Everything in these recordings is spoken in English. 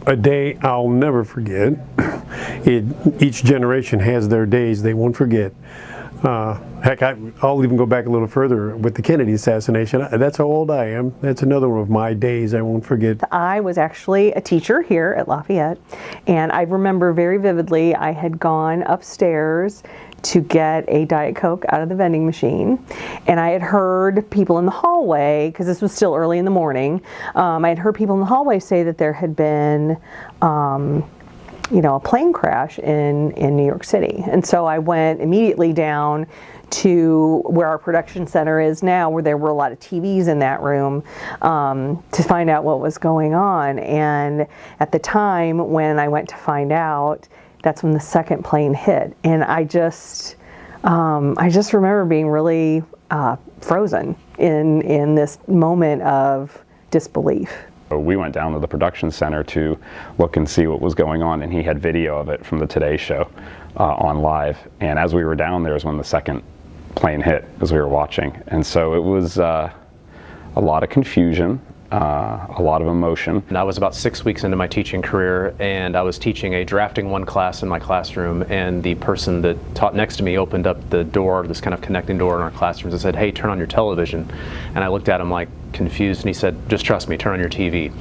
A day I'll never forget. Each generation has their days they won't forget. Heck, I'll even go back a little further with the Kennedy assassination. That's how old I am. That's another one of my days I won't forget. I was actually a teacher here at Lafayette, and I remember very vividly I had gone upstairs to get a Diet Coke out of the vending machine, and I had heard people in the hallway, because this was still early in the morning, I had heard people in the hallway say that there had been a plane crash in New York City. And so I went immediately down to where our production center is now, where there were a lot of TVs in that room, to find out what was going on. And at the time when I went to find out, that's when the second plane hit. And I just remember being really frozen in this moment of disbelief. We went down to the production center to look and see what was going on, and he had video of it from the Today Show on live. And as we were down there is when the second plane hit as we were watching. And so it was a lot of confusion, a lot of emotion. And I was about 6 weeks into my teaching career, and I was teaching a drafting 1 class in my classroom, and the person that taught next to me opened up the door, this kind of connecting door in our classrooms, and said, "Hey, turn on your television." And I looked at him like confused, and he said, "Just trust me, turn on your TV."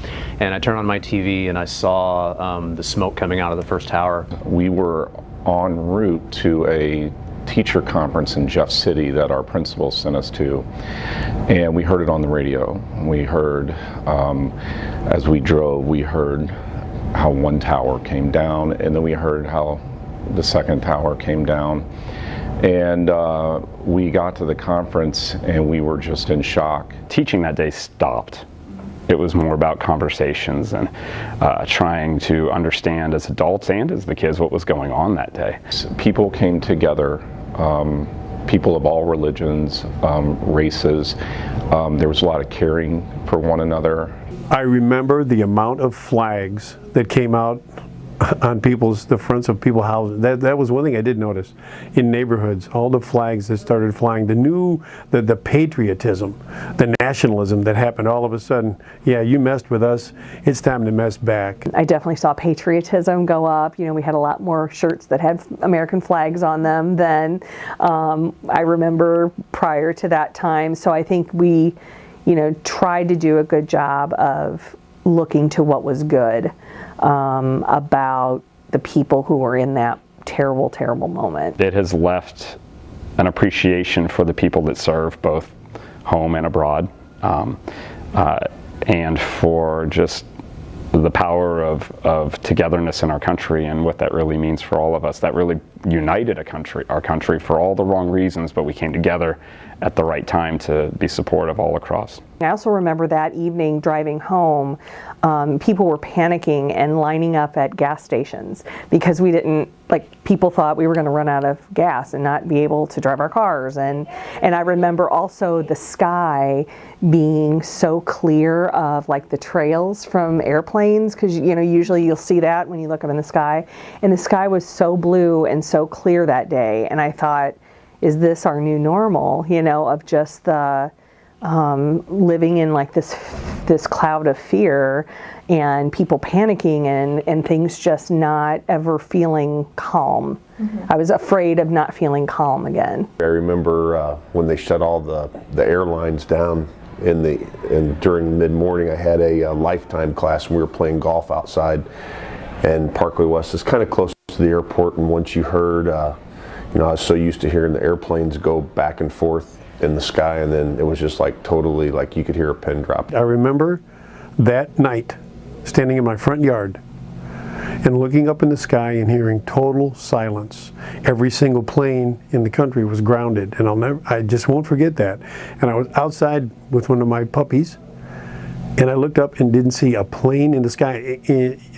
And I turned on my TV, and I saw the smoke coming out of the first tower. We were en route to a teacher conference in Jeff City that our principal sent us to, and we heard it on the radio. We heard, as we drove, we heard how one tower came down, and then we heard how the second tower came down. And we got to the conference and we were just in shock. Teaching that day stopped. It was more about conversations and trying to understand as adults and as the kids what was going on that day. People came together, people of all religions, races. There was a lot of caring for one another. I remember the amount of flags that came out on the fronts of people's houses. That was one thing I did notice in neighborhoods. All the flags that started flying, the patriotism, the nationalism that happened all of a sudden. Yeah, you messed with us, it's time to mess back. I definitely saw patriotism go up. We had a lot more shirts that had American flags on them than I remember prior to that time. So I think we, tried to do a good job of looking to what was good about the people who were in that terrible, terrible moment. It has left an appreciation for the people that serve both home and abroad, and for just the power of togetherness in our country and what that really means for all of us. That really united our country for all the wrong reasons, but we came together at the right time to be supportive all across. I also remember that evening driving home, people were panicking and lining up at gas stations because people thought we were going to run out of gas and not be able to drive our cars. And I remember also the sky being so clear of the trails from airplanes, because usually you'll see that when you look up in the sky. And the sky was so blue and so clear that day. And I thought, is this our new normal, of just the living in this cloud of fear and people panicking and things just not ever feeling calm. Mm-hmm. I was afraid of not feeling calm again. I remember when they shut all the airlines down during mid-morning, I had a lifetime class and we were playing golf outside, and Parkway West is kind of close to the airport, and once you heard I was so used to hearing the airplanes go back and forth in the sky, and then it was just totally you could hear a pin drop. I remember that night standing in my front yard and looking up in the sky and hearing total silence. Every single plane in the country was grounded, and I just won't forget that. And I was outside with one of my puppies, and I looked up and didn't see a plane in the sky,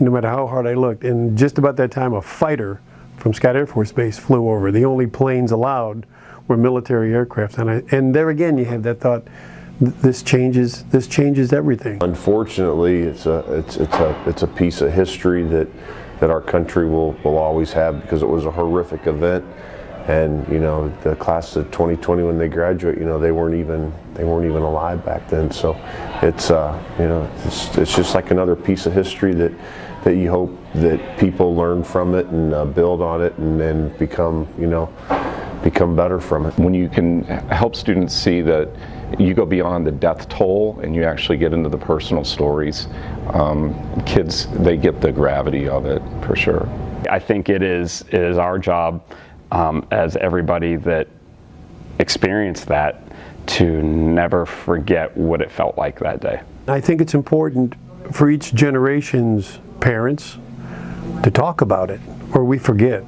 no matter how hard I looked. And just about that time, a fighter from Scott Air Force Base flew over. The only planes allowed were military aircraft, and there again you have that thought, this changes everything. Unfortunately, it's a piece of history that our country will always have, because it was a horrific event, And you know, the class of 2020, when they graduate, you know, they weren't even alive back then. So it's you know, it's just like another piece of history that you hope that people learn from it and build on it, and then become better from it. When you can help students see that you go beyond the death toll and you actually get into the personal stories, kids, they get the gravity of it for sure. I think it is our job as everybody that experienced that to never forget what it felt like that day. I think it's important for each generation's parents to talk about it, or we forget.